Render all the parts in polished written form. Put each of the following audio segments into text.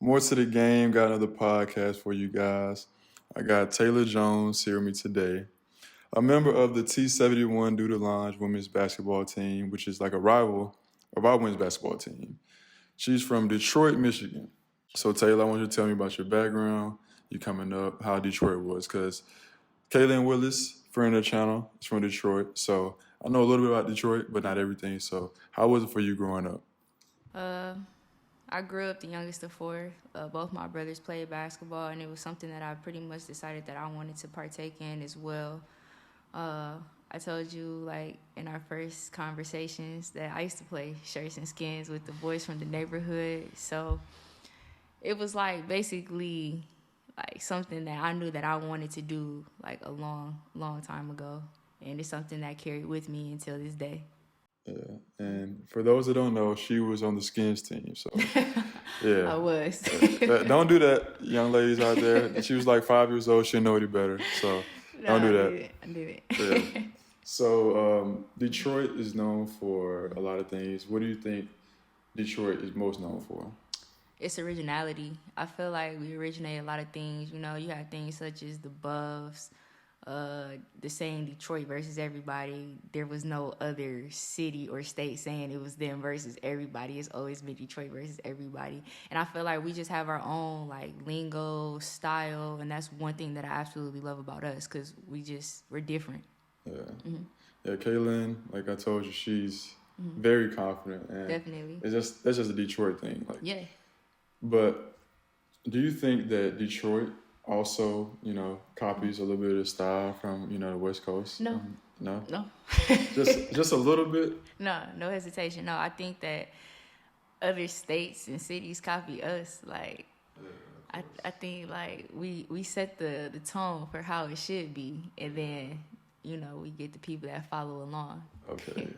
More to the game. Got another podcast for you guys. I got Taylor Jones here with me today, a member of the T71 Doodle Lounge women's basketball team, which is like a rival of our women's basketball team. She's from Detroit, Michigan. So Taylor, I want you to tell me about your background, you coming up, how Detroit was, because Kaylin Willis, friend of the channel, is from Detroit. So I know a little bit about Detroit, but not everything. So how was it for you growing up? Uh, I grew up the youngest of four. Both my brothers played basketball, and it was something that I pretty much decided that I wanted to partake in as well. Uh, I told you, like, in our first conversations that I used to play shirts and skins with the boys from the neighborhood. So it was, like, basically, like, something that I knew that I wanted to do, like, a long, long time ago. And it's something that I carried with me until this day. Yeah, and for those that don't know, she was on the skins team. So yeah, I was. don't do that, young ladies out there. She was like 5 years old. She didn't know any better. So No, don't do I that. did it. I did it. Yeah. So Detroit is known for a lot of things. What do you think Detroit is most known for? It's originality. I feel like we originate a lot of things. You know, you have things such as the Buffs, the saying Detroit versus everybody. There was no other city or state saying it was them versus everybody. It's always been Detroit versus everybody. And I feel like we just have our own like lingo, style, and that's one thing that I absolutely love about us because we're different. Yeah, yeah. Kaylin, like I told you, she's very confident, and Definitely. that's just a Detroit thing. Like, Yeah. but do you think that Detroit also, copies a little bit of the style from, the West Coast? No. No? No. Just a little bit? No hesitation. No, I think that other states and cities copy us. Like, I think like we set the tone for how it should be, and then we get the people that follow along. Okay.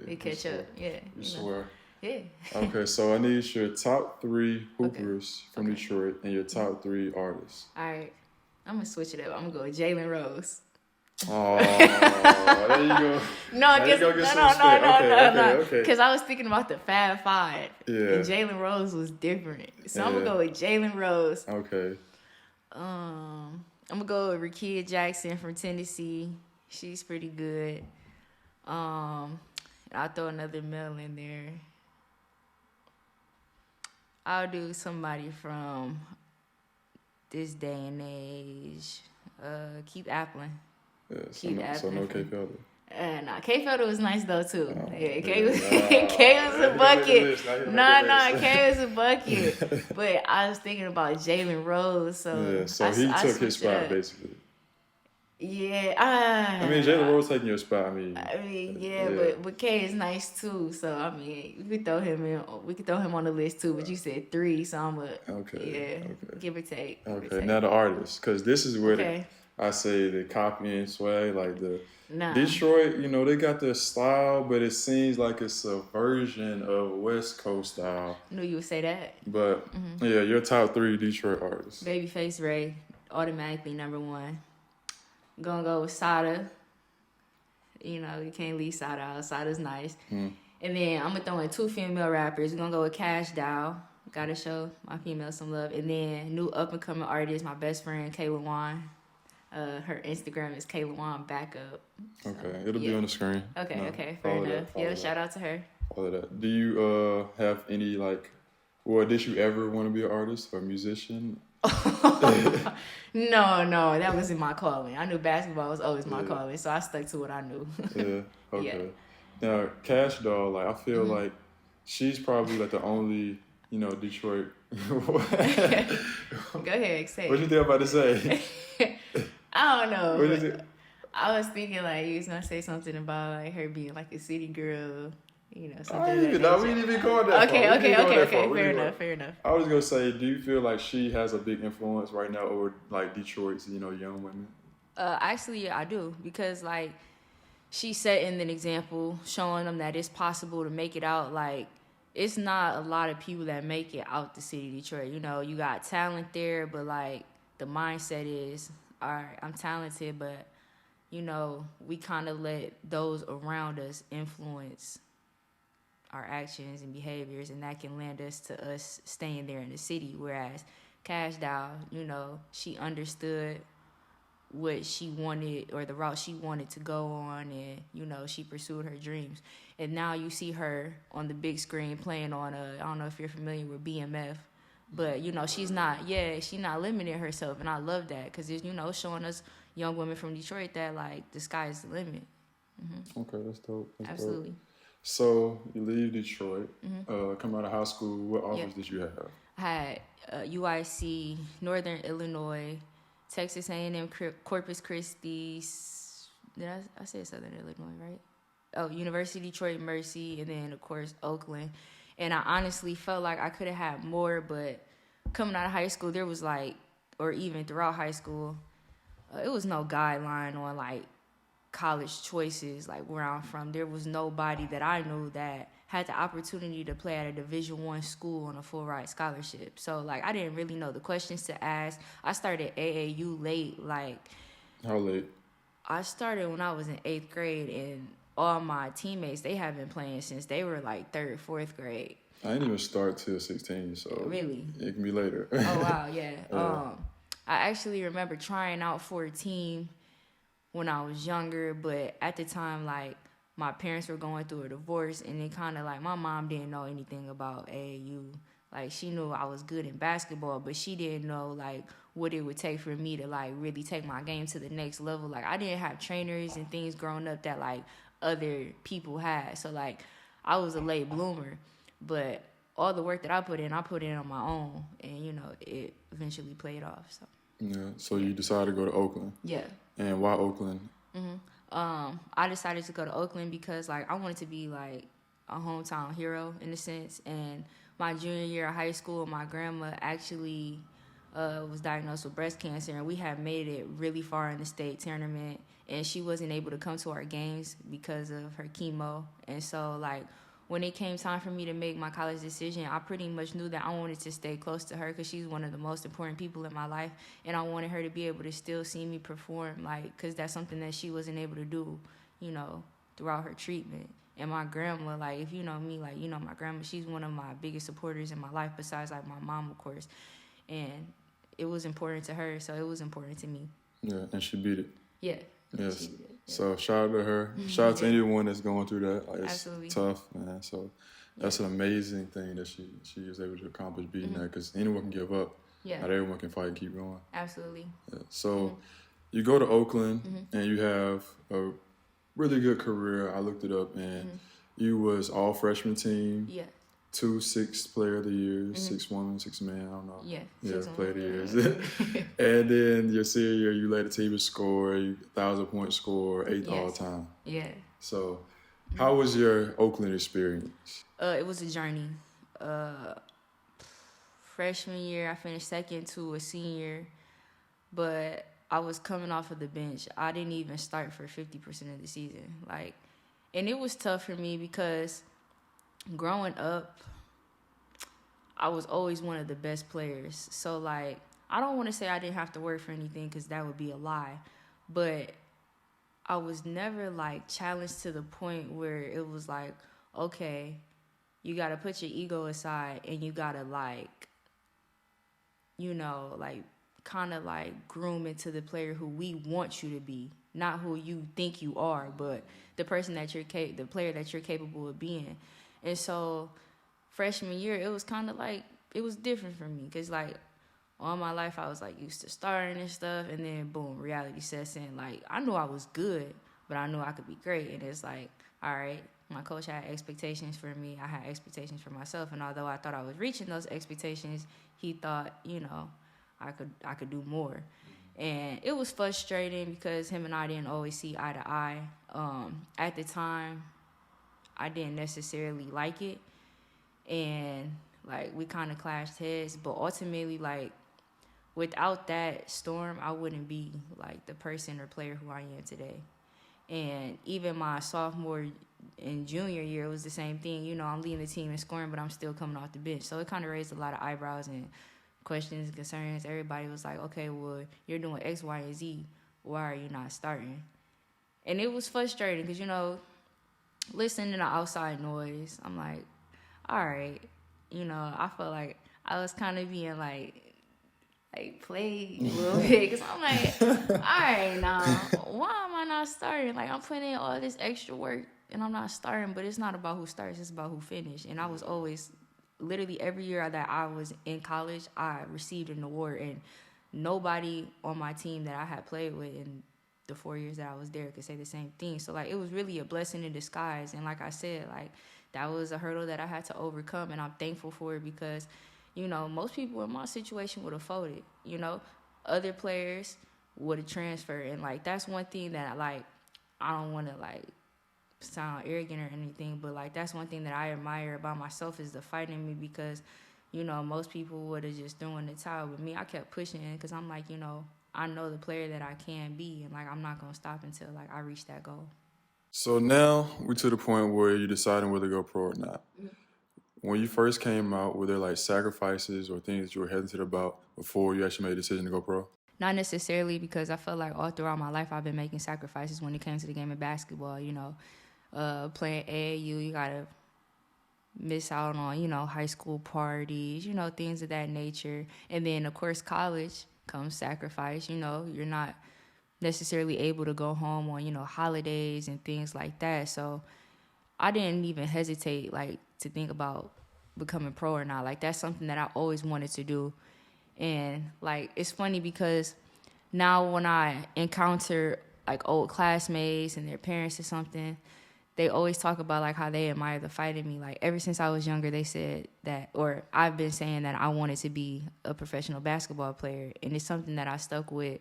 They catch up. Yeah. You swear? Yeah. Okay, so I need your top 3 hoopers from Detroit and your top 3 artists. All right. I'm going to switch it up. I'm going to go with Jalen Rose. Oh, there you go. No. Because I was thinking about the Fab Five. Yeah. And Jalen Rose was different. So I'm going to go with Jalen Rose. Okay. I'm going to go with Rakia Jackson from Tennessee. She's pretty good. I'll throw another male in there. I'll do somebody from this day and age. Keith Applin. Yeah, so no K Felder. Nah, K Felder was nice though too. Yeah, K was a bucket. K was a bucket. But I was thinking about Jalen Rose, so he took his spot basically. Yeah, I mean, Jalen Rose taking your spot. I mean, but K is nice too. So I mean, we could throw him in. We could throw him on the list too. But you said 3, so I'm give or take. Okay, now the artists, because this is where I say the copy and swag, like the Detroit. They got their style, but it seems like it's a version of West Coast style. Knew you would say that. But your top 3 Detroit artists. Babyface Ray, automatically number 1. Gonna go with Sada. You can't leave Sada out. Sada's nice. And then I'm gonna throw in 2 female rappers. We're gonna go with Cash Dow. Gotta show my females some love. And then new up and coming artist, my best friend Kayla Wan. Her Instagram is Kayla Wan Backup. So, okay, it'll be on the screen. Okay, fair enough. Shout out to her. All of that. Do you have any did you ever want to be an artist or a musician? No, that wasn't my calling. I knew basketball was always my calling, so I stuck to what I knew. Yeah, okay. Now, Cash Doll, I feel like she's probably the only, Detroit. Go ahead, say it. What you think I'm about to say? I don't know. What is it? I was thinking you was gonna say something about her being a city girl. Something. We didn't even go on that far. Okay. Fair enough. I was gonna say, do you feel like she has a big influence right now over Detroit's, young women? Actually, I do, because she's setting an example, showing them that it's possible to make it out. It's not a lot of people that make it out the city of Detroit. You got talent there, but the mindset is, all right, I'm talented, but we kind of let those around us influence our actions and behaviors, and that can land us to us staying there in the city. Whereas Cash Doll, she understood what she wanted or the route she wanted to go on, and she pursued her dreams. And now you see her on the big screen playing on I don't know if you're familiar with BMF, but she's not limiting herself, and I love that because it's showing us young women from Detroit that like the sky is the limit. Okay, that's dope. That's Absolutely. dope. So you leave Detroit, come out of high school. What Yeah. offers did you have? I had UIC, Northern Illinois, Texas A&M, Corpus Christi. Did I say Southern Illinois, right? Oh, University of Detroit, Mercy, and then of course Oakland. And I honestly felt like I could have had more, but coming out of high school, there was like, or even throughout high school, it was no guideline on like college choices. Like where I'm from, there was nobody that I knew that had the opportunity to play at a Division I school on a full ride scholarship. So like I didn't really know the questions to ask. I started AAU late. Like How late? I started when I was in 8th grade, and all my teammates, they have been playing since they were like 3rd, 4th grade. I didn't even start till 16, so Really? it can be later. Oh wow, yeah. I actually remember trying out for a team when I was younger, but at the time, like my parents were going through a divorce, and it kind of like my mom didn't know anything about AAU. Like she knew I was good in basketball, but she didn't know like what it would take for me to like really take my game to the next level. Like I didn't have trainers and things growing up that like other people had. So like I was a late bloomer, but all the work that I put in on my own, and it eventually played off. So Yeah. So you decided to go to Oakland. yeah. And why Oakland? I decided to go to Oakland because like I wanted to be like a hometown hero in a sense. And my junior year of high school, my grandma actually was diagnosed with breast cancer, and we had made it really far in the state tournament, and she wasn't able to come to our games because of her chemo. And so like when it came time for me to make my college decision, I pretty much knew that I wanted to stay close to her because she's one of the most important people in my life, and I wanted her to be able to still see me perform, like, because that's something that she wasn't able to do, throughout her treatment. And my grandma, like, if you know me, like, my grandma, she's one of my biggest supporters in my life besides, like, my mom, of course. And it was important to her, so it was important to me. Yeah, and she beat it. Yeah. Yes. So shout out to her. Shout out to anyone that's going through that. Like, it's Absolutely. tough, man. So that's an amazing thing that she was able to accomplish beating that, because anyone can give up. Yeah. Not everyone can fight and keep going. Absolutely. Yeah. So you go to Oakland and you have a really good career. I looked it up, and you was all freshman team. Yeah. 2 6th player of the year, 6 woman, 6 man, I don't know. Yeah. Player of the years. And then your senior year, you led the team in score, 1,000-point score, 8th all time. Yeah. So, how was your Oakland experience? It was a journey. Freshman year, I finished second to a senior, but I was coming off of the bench. I didn't even start for 50% of the season. Like, and it was tough for me because growing up, I was always one of the best players. So, like, I don't want to say I didn't have to work for anything because that would be a lie. But I was never, like, challenged to the point where it was like, okay, you got to put your ego aside and you got to, like, like, kind of, like, groom into the player who we want you to be. Not who you think you are, but the person that the player that you're capable of being. And so freshman year, it was kind of like, it was different for me because, like, all my life I was, like, used to starting and stuff, and then, boom, reality sets in. Like, I knew I was good, but I knew I could be great. And it's like, all right, my coach had expectations for me. I had expectations for myself. And although I thought I was reaching those expectations, he thought, I could do more. And it was frustrating because him and I didn't always see eye to eye. At the time, I didn't necessarily like it, and like we kind of clashed heads. But ultimately, like, without that storm, I wouldn't be like the person or player who I am today. And even my sophomore and junior year, it was the same thing. I'm leading the team in scoring, but I'm still coming off the bench. So it kind of raised a lot of eyebrows and questions and concerns. Everybody was like, okay, well, you're doing X, Y, and Z. Why are you not starting? And it was frustrating because, listening to outside noise. I'm like, all right, I felt like I was kind of being like played a little bit because I'm like, all right, now why am I not starting? Like I'm putting in all this extra work and I'm not starting, but it's not about who starts, it's about who finished. And I was always, literally every year that I was in college, I received an award, and nobody on my team that I had played with in the 4 years that I was there could say the same thing. So like it was really a blessing in disguise. And like I said, like that was a hurdle that I had to overcome, and I'm thankful for it because most people in my situation would have folded. Other players would have transferred, and like that's one thing that I don't want to like sound arrogant or anything, but like that's one thing that I admire about myself is the fight in me because most people would have just thrown the towel, but me, I kept pushing because I'm like I know the player that I can be, and like I'm not gonna stop until like I reach that goal. So now we're to the point where you're deciding whether to go pro or not. When you first came out, were there like sacrifices or things that you were hesitant about before you actually made a decision to go pro? Not necessarily, because I feel like all throughout my life I've been making sacrifices when it came to the game of basketball. Playing AAU, you gotta miss out on high school parties, things of that nature. And then of course college comes sacrifice. You're not necessarily able to go home on holidays and things like that. So I didn't even hesitate like to think about becoming pro or not. Like that's something that I always wanted to do. And like it's funny because now when I encounter like old classmates and their parents or something, they always talk about like how they admire the fight in me. Like ever since I was younger, they said that, or I've been saying that I wanted to be a professional basketball player, and it's something that I stuck with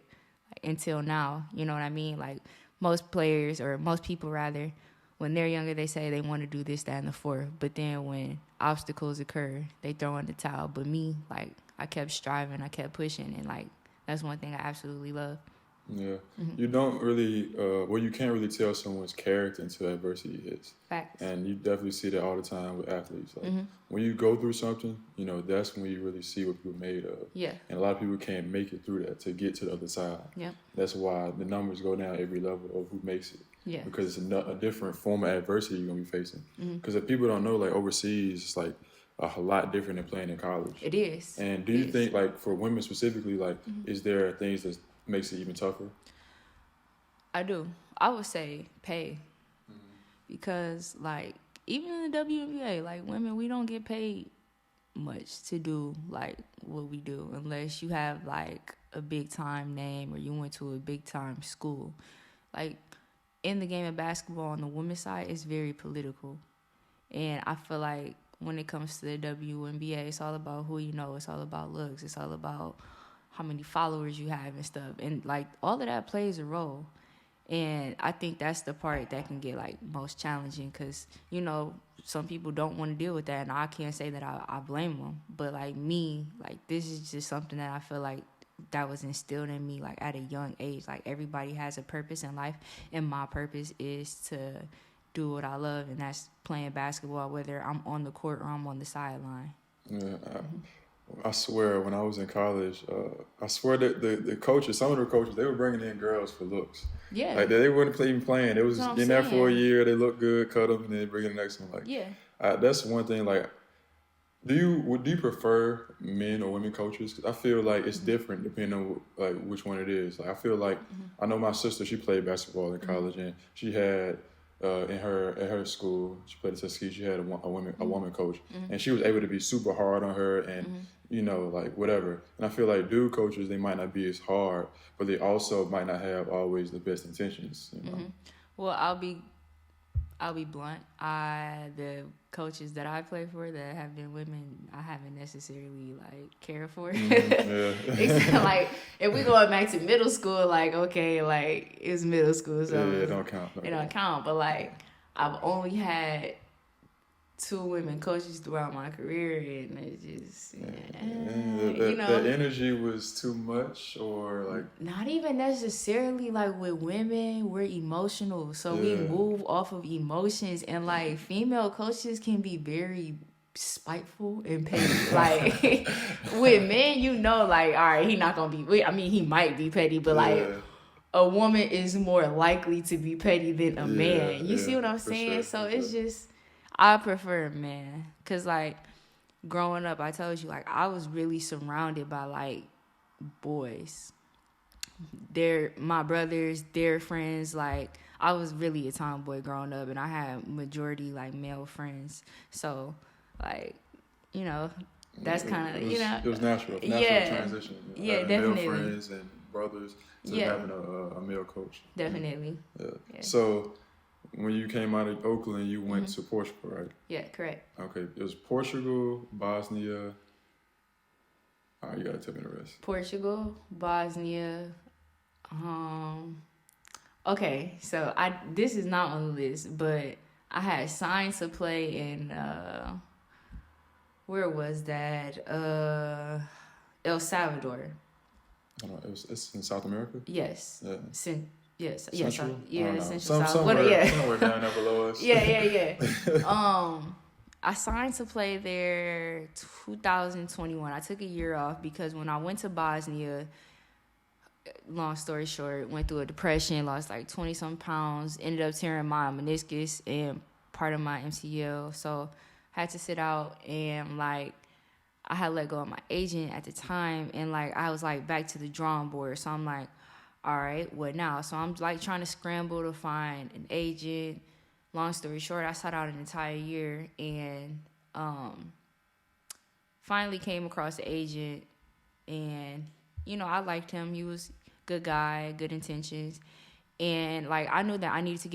until now. You know what I mean? Like most players, or most people rather, when they're younger, they say they want to do this, that, and the fourth. But then when obstacles occur, they throw in the towel. But me, like, I kept striving, I kept pushing, and, like, that's one thing I absolutely love. Yeah. You don't really, you can't really tell someone's character until adversity hits. Facts. And you definitely see that all the time with athletes. Like, when you go through something, that's when you really see what people are made of. Yeah. And a lot of people can't make it through that to get to the other side. Yep. That's why the numbers go down every level of who makes it. Yeah. Because it's a different form of adversity you're going to be facing. Because if people don't know, like, overseas, it's, like, a lot different than playing in college. It is. And do you think, like, for women specifically, like, is there things that makes it even tougher? I do. I would say pay. Because, like, even in the WNBA, like, women, we don't get paid much to do, like, what we do unless you have, like, a big-time name or you went to a big-time school. Like, in the game of basketball on the women's side, it's very political. And I feel like when it comes to the WNBA, it's all about who you know. It's all about looks. It's all about how many followers you have and stuff. And, like, all of that plays a role. And I think that's the part that can get, like, most challenging because, some people don't want to deal with that. And I can't say that I blame them. But, like, me, like, this is just something that I feel like that was instilled in me, like, at a young age. Like, everybody has a purpose in life. And my purpose is to do what I love, and that's playing basketball, whether I'm on the court or I'm on the sideline. Yeah, I swear, when I was in college, I swear that the coaches, some of the coaches, they were bringing in girls for looks. Yeah. Like, they wouldn't even playing. They was in there for a year, they look good, cut them, and then bring in the next one. Like, yeah. That's one thing, like, do you prefer men or women coaches? Because I feel like it's different depending on, like, which one it is. Like, I feel like, I know my sister, she played basketball in college, and she had, at her school, she played at Tuskegee, she had a woman coach, and she was able to be super hard on her and, like, whatever. And I feel like dude coaches, they might not be as hard, but they also might not have always the best intentions, Well, I'll be blunt. The coaches that I play for that have been women, I haven't necessarily, like, cared for. It's like, if we going back to middle school, like, okay, like, it's middle school, so it don't count. It don't count. But, like, I've only had 2 women coaches throughout my career, and it just, the energy was too much, or like, not even necessarily. Like, with women, we're emotional, so we move off of emotions, and, like, female coaches can be very spiteful and petty. Like, with men, like, all right, he not gonna be, I mean, he might be petty, but like, a woman is more likely to be petty than a man. You see what I'm for saying? sure, So for it's sure. just, I prefer a man. Because, like, growing up, I told you, like, I was really surrounded by, like, boys. They're my brothers, their friends. Like, I was really a tomboy growing up, and I had majority, like, male friends. So, like, you know, that's kind of, It was natural yeah, transition. yeah, Having male definitely. friends and brothers to Yeah, having a male coach. definitely. Yeah. Yeah. So when you came out of Oakland, you went to Portugal, right? Yeah, correct. Okay. It was Portugal, Bosnia. All right, you gotta tell me the rest. Portugal, Bosnia. Okay, so this is not on the list, but I had signed to play in where was that? El Salvador. It's in South America. Yes. Yeah. Yes. Central. Yeah, Central South. Somewhere down there below us. Yeah. I signed to play there 2021. I took a year off because when I went to Bosnia, long story short, went through a depression, lost like 20 some pounds, ended up tearing my meniscus and part of my MCL. So had to sit out, and like I had let go of my agent at the time, and like I was like back to the drawing board. So I'm like, all right, what now? So I'm like trying to scramble to find an agent. Long story short, I sat out an entire year and finally came across an agent, and I liked him. He was a good guy, good intentions. And like I knew that I needed to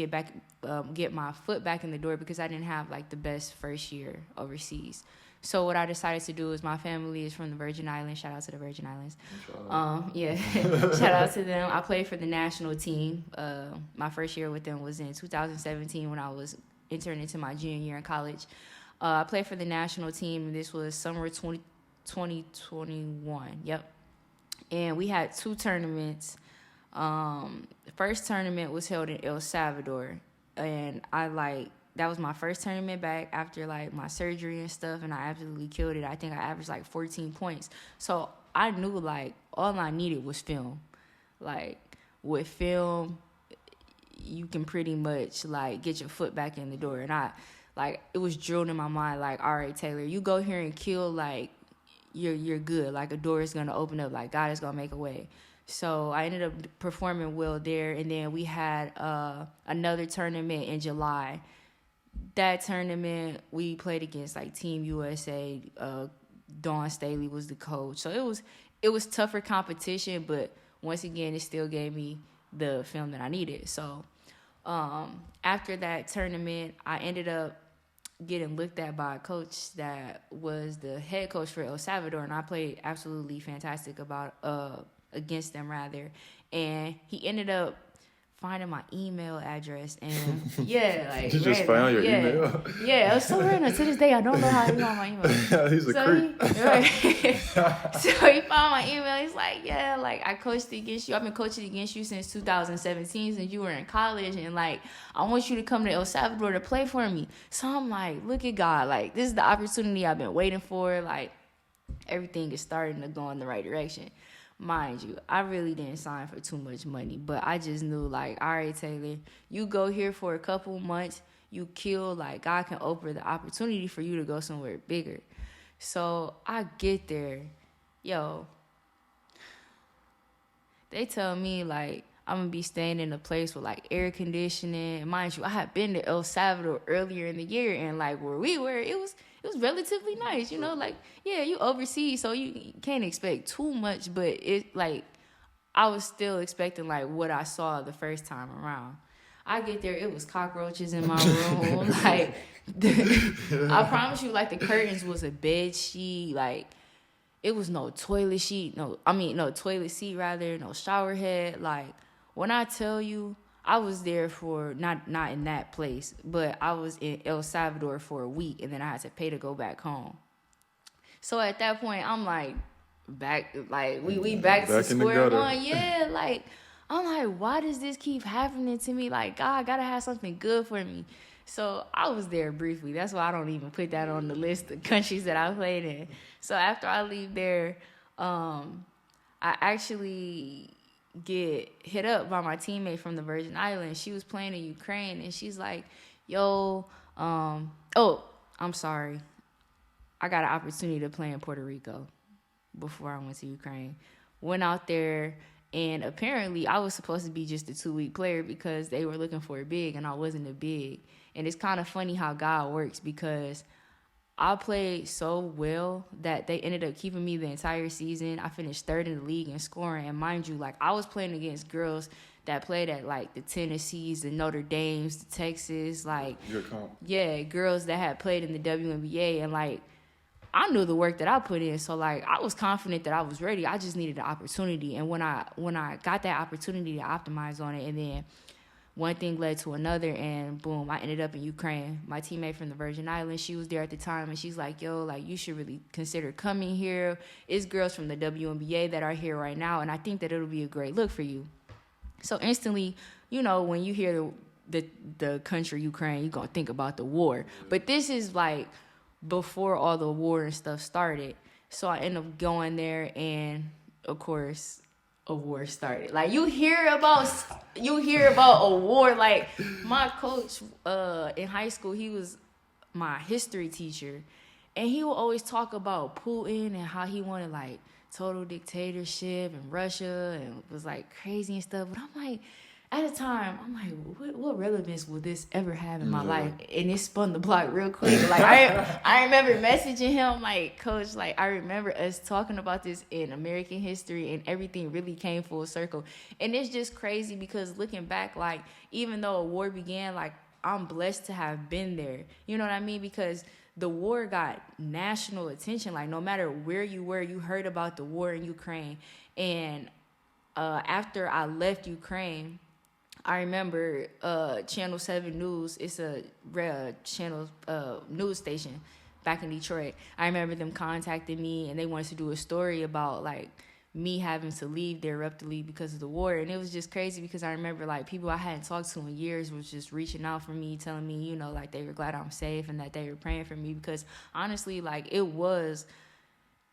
get my foot back in the door because I didn't have like the best first year overseas. So what I decided to do is my family is from the Virgin Islands. Shout out to the Virgin Islands. Yeah, shout out to them. I played for the national team. My first year with them was in 2017 when I was entering into my junior year in college. I played for the national team, and this was summer 2021. Yep. And we had 2 tournaments. The first tournament was held in El Salvador, and that was my first tournament back after like my surgery and stuff, and I absolutely killed it. I think I averaged like 14 points. So I knew like all I needed was film. Like with film, you can pretty much like get your foot back in the door. And it was drilled in my mind like, all right, Taylor, you go here and kill, like you're good. Like a door is gonna open up. Like God is gonna make a way. So I ended up performing well there, and then we had another tournament in July. That tournament, we played against like Team USA. Dawn Staley was the coach, so it was tougher competition, but once again, it still gave me the film that I needed. So after that tournament, I ended up getting looked at by a coach that was the head coach for El Salvador, and I played absolutely fantastic against them rather, and he ended up finding my email address, and yeah, like you just found your email. Yeah, it was so random. To this day, I don't know how he found my email. He's a creep. So he found my email. He's like, yeah, like I coached against you. I've been coaching against you since 2017, since you were in college, and like I want you to come to El Salvador to play for me. So I'm like, look at God, like this is the opportunity I've been waiting for. Like everything is starting to go in the right direction. Mind you, I really didn't sign for too much money, but I just knew like, all right, Taylor, you go here for a couple months, you kill, like God can open the opportunity for you to go somewhere bigger. So I get there, they tell me like I'm gonna be staying in a place with like air conditioning. And mind you, I had been to El Salvador earlier in the year, and like where we were, it was relatively nice, like, yeah, you overseas, so you can't expect too much, but it like I was still expecting like what I saw the first time around. I get there, it was cockroaches in my room. Like I promise you, like the curtains was a bed sheet, like it was no toilet seat, no toilet seat rather, no shower head. Like when I tell you, I was there for not in that place, but I was in El Salvador for a week, and then I had to pay to go back home. So at that point, I'm like back, like we back to square one. Yeah, like I'm like, why does this keep happening to me? Like God gotta have something good for me. So I was there briefly. That's why I don't even put that on the list of countries that I played in. So after I leave there, I actually get hit up by my teammate from the Virgin Islands. She was playing in Ukraine, and she's like, yo, oh, I'm sorry. I got an opportunity to play in Puerto Rico before I went to Ukraine. Went out there, and apparently I was supposed to be just a 2-week player because they were looking for a big, and I wasn't a big. And it's kind of funny how God works, because I played so well that they ended up keeping me the entire season. I finished 3rd in the league in scoring. And mind you, like, I was playing against girls that played at, like, the Tennessees, the Notre Dames, the Texas, like, yeah, girls that had played in the WNBA. And, like, I knew the work that I put in. So, like, I was confident that I was ready. I just needed the opportunity. And when I got that opportunity to optimize on it, and then one thing led to another, and boom, I ended up in Ukraine. My teammate from the Virgin Islands, she was there at the time, and she's like, yo, like, you should really consider coming here. It's girls from the WNBA that are here right now, and I think that it'll be a great look for you. So instantly, you know, when you hear the country Ukraine, you're going to think about the war. But this is, like, before all the war and stuff started. So I ended up going there, and, of course, a war started. Like, you hear about a war. Like, my coach in high school, he was my history teacher, and he would always talk about Putin and how he wanted, like, total dictatorship in Russia, and was, like, crazy and stuff. But I'm like, at the time, I'm like, what relevance will this ever have in my life? And it spun the block real quick. Like, I remember messaging him, like, Coach, like, I remember us talking about this in American history, and everything really came full circle. And it's just crazy, because looking back, like, even though a war began, like, I'm blessed to have been there. You know what I mean? Because the war got national attention. Like, no matter where you were, you heard about the war in Ukraine. And after I left Ukraine, I remember Channel 7 News. It's a channel news station back in Detroit. I remember them contacting me, and they wanted to do a story about, like, me having to leave there abruptly because of the war. And it was just crazy, because I remember, like, people I hadn't talked to in years was just reaching out for me, telling me, you know, like, they were glad I'm safe and that they were praying for me, because honestly, like, it was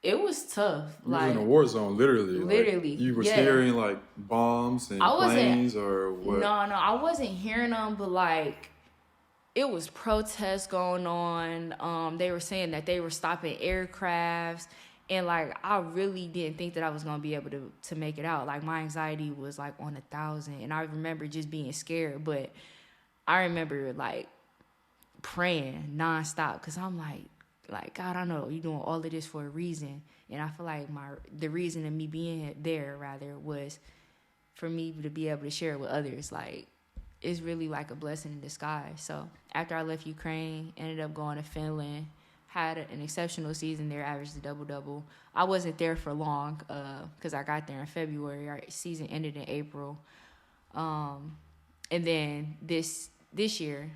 tough. You like, was in a war zone, literally. Literally. Like, you were hearing, like, bombs and planes, or what? No, I wasn't hearing them, but, like, it was protests going on. They were saying that they were stopping aircrafts. And, like, I really didn't think that I was going to be able to make it out. Like, my anxiety was, like, on 1,000. And I remember just being scared. But I remember, like, praying nonstop, because I'm like, God, I know you're doing all of this for a reason. And I feel like the reason of me being there, rather, was for me to be able to share it with others. Like, it's really like a blessing in disguise. So after I left Ukraine, ended up going to Finland, had an exceptional season there, averaged a double-double. I wasn't there for long, because I got there in February. Our season ended in April. And then this year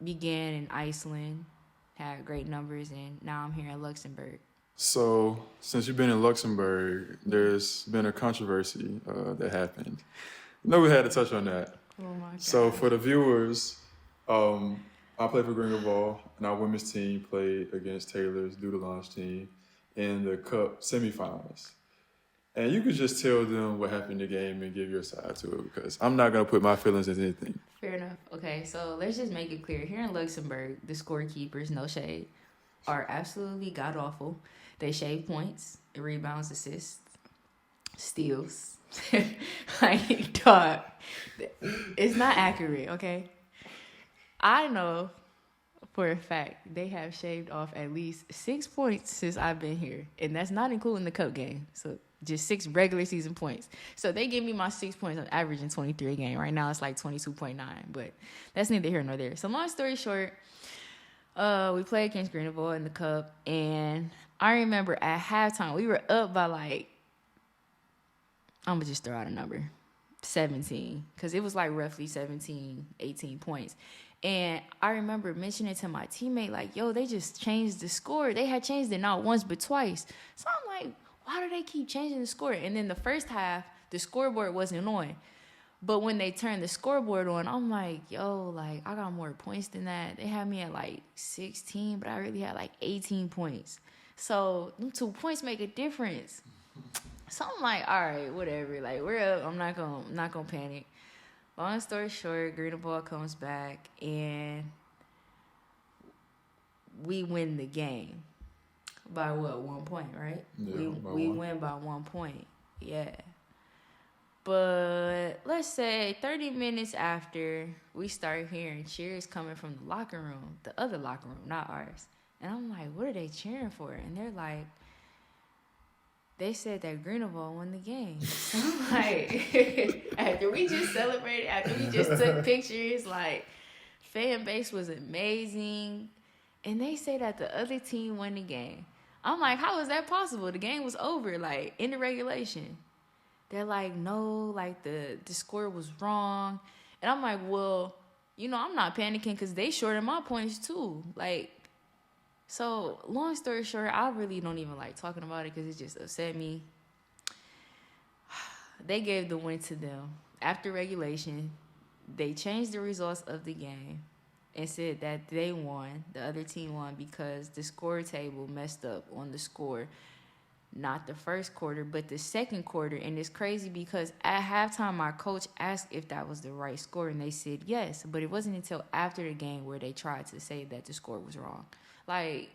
began in Iceland, had great numbers, and now I'm here in Luxembourg. So, since you've been in Luxembourg, there's been a controversy that happened. No, we had to touch on that. Oh my God. So, for the viewers, I played for Grindelwald, and our women's team played against Taylor's Dudelange team in the Cup semifinals. And you could just tell them what happened in the game and give your side to it, because I'm not going to put my feelings into anything. Fair enough. Okay, so let's just make it clear. Here in Luxembourg, the scorekeepers, no shade, are absolutely god-awful. They shave points, rebounds, assists, steals. Like, dog, it's not accurate, okay? I know for a fact they have shaved off at least 6 points since I've been here, and that's not including the cup game. So just 6 regular season points. So they give me my 6 points on averaging 23 a game. Right now it's like 22.9, but that's neither here nor there. So long story short, we played against Grindelwald in the cup, and I remember at halftime we were up by, like, I'm gonna just throw out a number, 17, because it was like roughly 17, 18 points. And I remember mentioning to my teammate, like, yo, they just changed the score. They had changed it not once but twice. So I'm like, why do they keep changing the score? And then the first half, the scoreboard wasn't on. But when they turned the scoreboard on, I'm like, yo, like, I got more points than that. They had me at, like, 16, but I really had, like, 18 points. So them 2 points make a difference. So I'm like, all right, whatever. Like, we're up. I'm not gonna panic. Long story short, Greenville comes back and we win the game by what, 1 point, right? Yeah, we win by 1 point. Yeah. But let's say 30 minutes after, we start hearing cheers coming from the locker room, the other locker room, not ours. And I'm like, what are they cheering for? And they're like, they said that Greenville won the game. So I'm like, after we just celebrated, after we just took pictures, like, fan base was amazing. And they say that the other team won the game. I'm like, how is that possible? The game was over, like, in the regulation. They're like, no, like, the score was wrong. And I'm like, well, you know, I'm not panicking because they shorted my points too. Like, so long story short, I really don't even like talking about it because it just upset me. They gave the win to them. After regulation, they changed the results of the game and said that they won, the other team won, because the score table messed up on the score. Not the first quarter, but the second quarter. And it's crazy because at halftime, my coach asked if that was the right score, and they said yes. But it wasn't until after the game where they tried to say that the score was wrong. Like,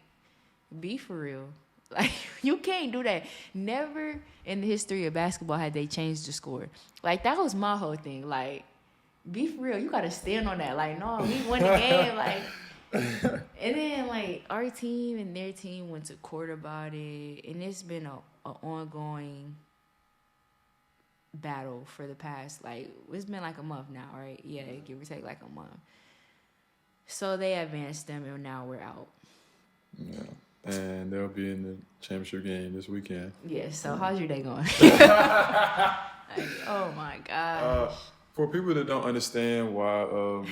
be for real. Like, you can't do that. Never in the history of basketball had they changed the score. Like, that was my whole thing. Like, be for real. You got to stand on that. Like, no, we won the game. Like, and then, like, our team and their team went to court about it, and it's been a ongoing battle for the past, like, it's been like a month now, right? Yeah, give or take like a month. So they advanced them, and now we're out. Yeah. And they'll be in the championship game this weekend. Yeah, so how's your day going? Like, oh my gosh. For people that don't understand why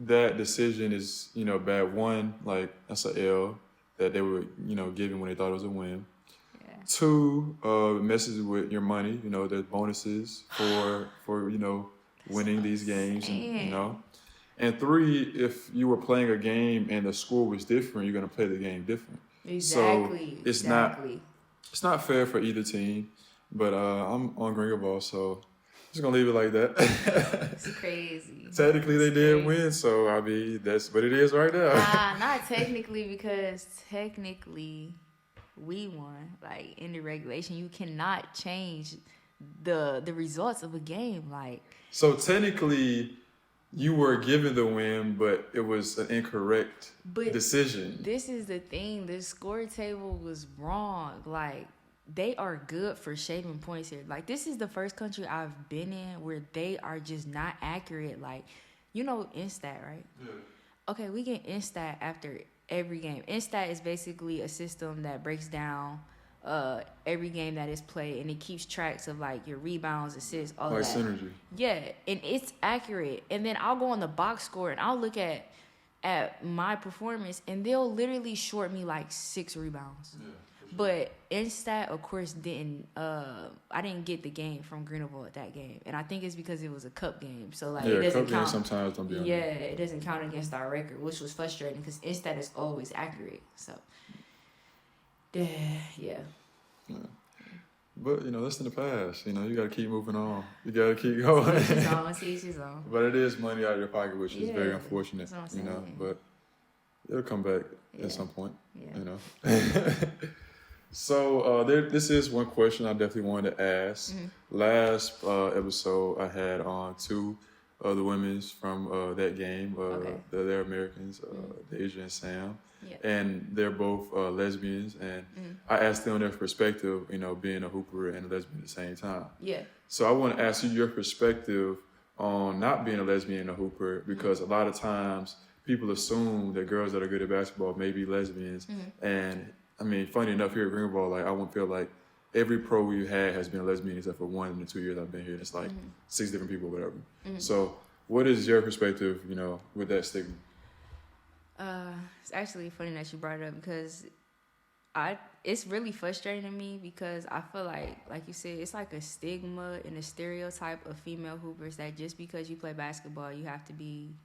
that decision is, you know, bad. One, like, that's an L that they were, you know, given when they thought it was a win. Yeah. Two, messes with your money. You know, there's bonuses for you know, winning these games, and, you know. And three, if you were playing a game and the score was different, you're gonna play the game different. Exactly. So it's not fair for either team. But I'm on Greenville, so just gonna leave it like that. It's crazy. Technically, they did win, so I mean, that's what it is right now. Nah, not technically, because technically we won. Like, in the regulation, you cannot change the results of a game. Like, So technically, you were given the win, but it was an incorrect decision. This is the thing. The score table was wrong. Like, they are good for shaving points here. Like, this is the first country I've been in where they are just not accurate. Like, you know Instat, right? Yeah. Okay, we get Instat after every game. Instat is basically a system that breaks down every game that is played, and it keeps tracks of, like, your rebounds, assists, all Like that. synergy. Yeah, and it's accurate. And then I'll go on the box score and I'll look at my performance, and they'll literally short me like 6 rebounds. Yeah. But Instat, of course, didn't. I didn't get the game from Greenville at that game, and I think it's because it was a cup game. So, like, it doesn't cup count. games sometimes don't be on Yeah, there. it doesn't count against our record, which was frustrating because Instat is always accurate. So, yeah. But, you know, that's in the past. You know, you got to keep moving on. You got to keep going. Teach his own. But it is money out of your pocket, which is very Yeah, unfortunate. that's what I'm You know, saying. but it'll come back Yeah. at some point. Yeah. You know. So this is one question I definitely wanted to ask. Mm-hmm. Last episode, I had on 2 of the women's from that game. Okay. They're Americans, Deja and Sam. Yeah. And they're both lesbians. And I asked them their perspective, you know, being a hooper and a lesbian at the same time. Yeah. So I want to ask you your perspective on not being a lesbian and a hooper, because a lot of times people assume that girls that are good at basketball may be lesbians. And I mean, funny enough, here at Greenville, like, I won't feel like every pro we've had has been a lesbian except for 1 in the 2 years I've been here. It's like 6 different people, whatever. So what is your perspective, you know, with that stigma? It's actually funny that you brought it up because it's really frustrating to me because I feel like you said, it's like a stigma and a stereotype of female hoopers that just because you play basketball, you have to be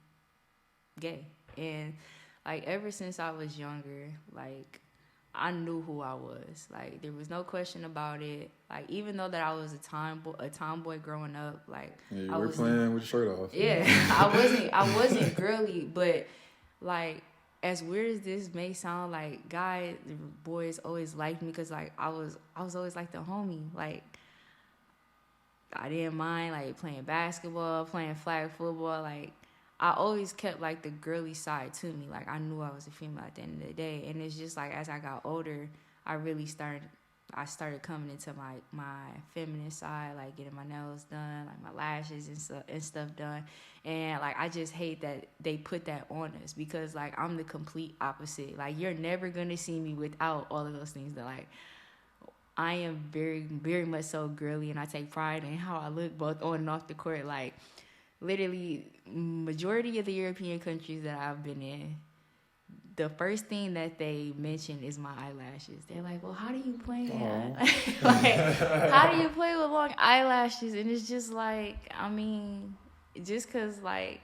gay. And, like, ever since I was younger, like, I knew who I was. Like there was no question about it. Like even though that I was a tomboy growing up, like Yeah, you I were was playing with your shirt off. yeah, I wasn't girly, but like as weird as this may sound, like guys, boys always liked me because like I was always like the homie. Like I didn't mind like playing basketball, playing flag football. Like I always kept like the girly side to me. Like I knew I was a female at the end of the day, and it's just like as I got older, I started coming into my feminine side, like getting my nails done, like my lashes and stuff done. And like I just hate that they put that on us because like I'm the complete opposite. Like you're never gonna see me without all of those things that like I am very, very much so girly, and I take pride in how I look both on and off the court. Like literally majority of the European countries that I've been in, the first thing that they mention is my eyelashes. They're like, well, how do you play? Like, how do you play with long eyelashes? And it's just like, I mean, just because, like,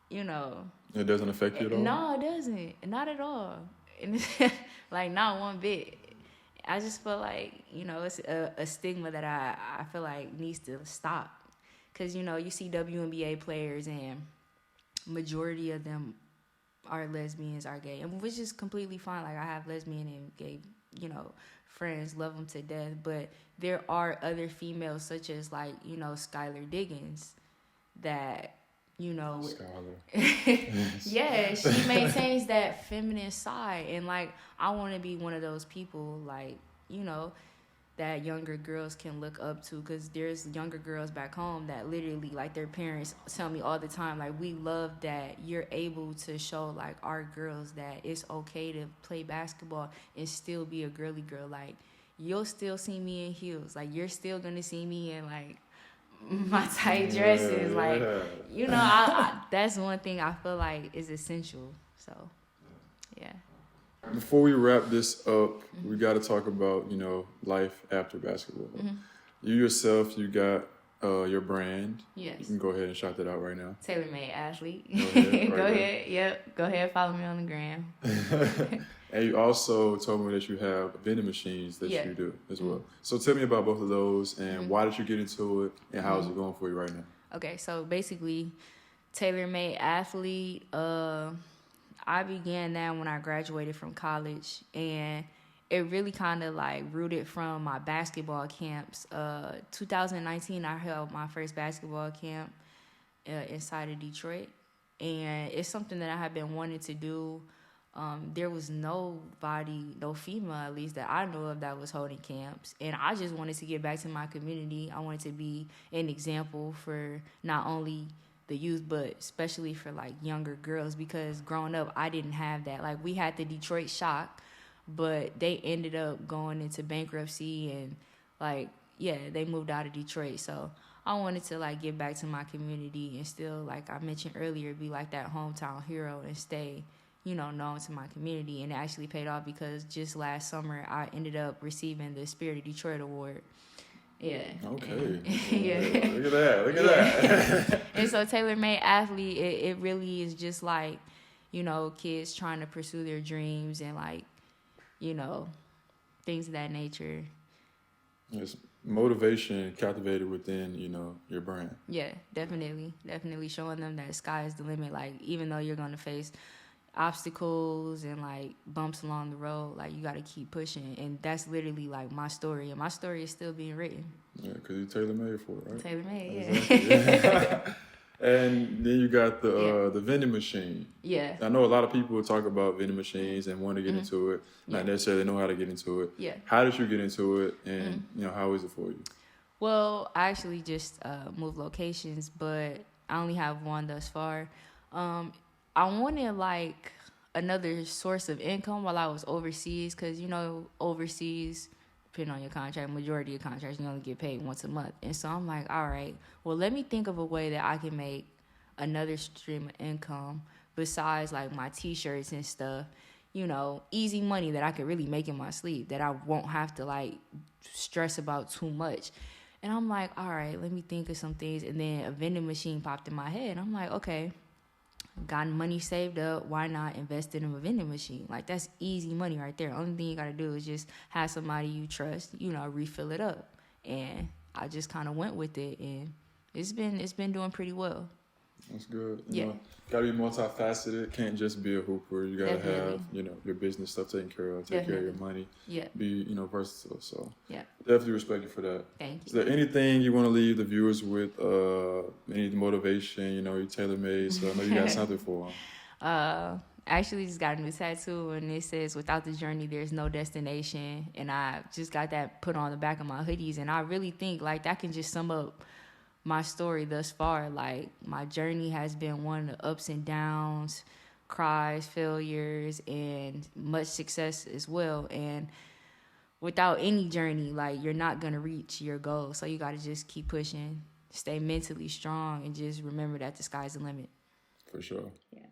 you know. It doesn't affect you at all? No, it doesn't. Not at all. And like, not one bit. I just feel like, you know, it's a stigma that I feel like needs to stop. Because, you know, you see WNBA players and majority of them are lesbians, are gay, and which is completely fine. Like I have lesbian and gay, you know, friends, love them to death. But there are other females, such as like, you know, Skylar Diggins, that, you know, yeah, she maintains that feminine side, and like I want to be one of those people, like, you know, that younger girls can look up to, because there's younger girls back home that literally, like, their parents tell me all the time, like, we love that you're able to show, like, our girls that it's okay to play basketball and still be a girly girl. Like, you'll still see me in heels. Like, you're still gonna see me in, like, my tight dresses. Like, you know, I that's one thing I feel like is essential. So, yeah. Before we wrap this up, we got to talk about, you know, life after basketball. You yourself, you got your brand. Yes. You can go ahead and shout that out right now. Tailor Made Athlete. Go ahead. Go ahead. Yep. Go ahead. Follow me on the gram. And you also told me that you have vending machines that you do as well. So tell me about both of those, and why did you get into it, and how is it going for you right now? Okay, so basically, Tailor Made Athlete, I began that when I graduated from college, and it really kind of like rooted from my basketball camps. 2019, I held my first basketball camp inside of Detroit, and it's something that I have been wanting to do. There was nobody, no female at least, that I know of that was holding camps, and I just wanted to get back to my community. I wanted to be an example for not only the youth, but especially for like younger girls, because growing up I didn't have that. Like, we had the Detroit Shock, but they ended up going into bankruptcy, and like, yeah, they moved out of Detroit. So I wanted to like get back to my community and still, like I mentioned earlier, be like that hometown hero and stay, you know, known to my community. And it actually paid off, because just last summer I ended up receiving the Spirit of Detroit Award. Yeah. Okay. Yeah. Look at that. Look at that. And so Tailor Made Athlete, it really is just like, you know, kids trying to pursue their dreams and like, you know, things of that nature. Yes, motivation captivated within, you know, your brand. Yeah, definitely. Definitely showing them that sky is the limit. Like, even though you're going to face obstacles and like bumps along the road, like you got to keep pushing. And that's literally like my story, and my story is still being written. Yeah, because you're tailor-made for it, right? Tailor-made, yeah. Exactly. And then you got the vending machine. Yeah. I know a lot of people talk about vending machines and want to get into it, not necessarily know how to get into it. Yeah. How did you get into it, and you know, how is it for you? Well, I actually just moved locations, but I only have one thus far. I wanted like another source of income while I was overseas, because, you know, overseas, depending on your contract, majority of contracts, you only get paid once a month. And so I'm like, all right, well, let me think of a way that I can make another stream of income besides like my T-shirts and stuff, you know, easy money that I could really make in my sleep, that I won't have to like stress about too much. And I'm like, all right, let me think of some things. And then a vending machine popped in my head. I'm like, okay, Got money saved up, why not invest in a vending machine? Like, that's easy money right there. Only thing you gotta do is just have somebody you trust, refill it up. And I just kind of went with it, and it's been doing pretty well. That's good. Yeah. Gotta be multifaceted. Can't just be a hooper. You gotta Definitely. have, your business stuff taken care of, take care of your money, Yeah. be, versatile. So Yeah. definitely respect you for that. Thank Is you. there anything you want to leave the viewers with? Any motivation? You're tailor-made, so I know you got something for them. Actually just got a new tattoo, and it says, "Without the journey, there's no destination." And I just got that put on the back of my hoodies, and I really think like that can just sum up my story thus far. Like, my journey has been one of ups and downs, cries, failures, and much success as well. And without any journey, like, you're not gonna reach your goal. So you gotta just keep pushing, stay mentally strong, and just remember that the sky's the limit. For sure. Yeah.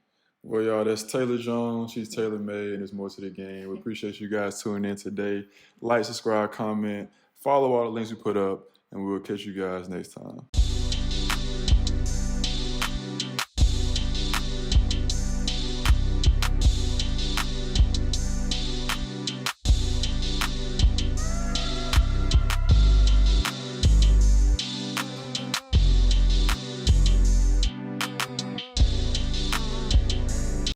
Well, y'all, that's Taylor Jones. She's tailor-made, and there's more to the game. We appreciate you guys tuning in today. Like, subscribe, comment, follow all the links we put up, and we'll catch you guys next time.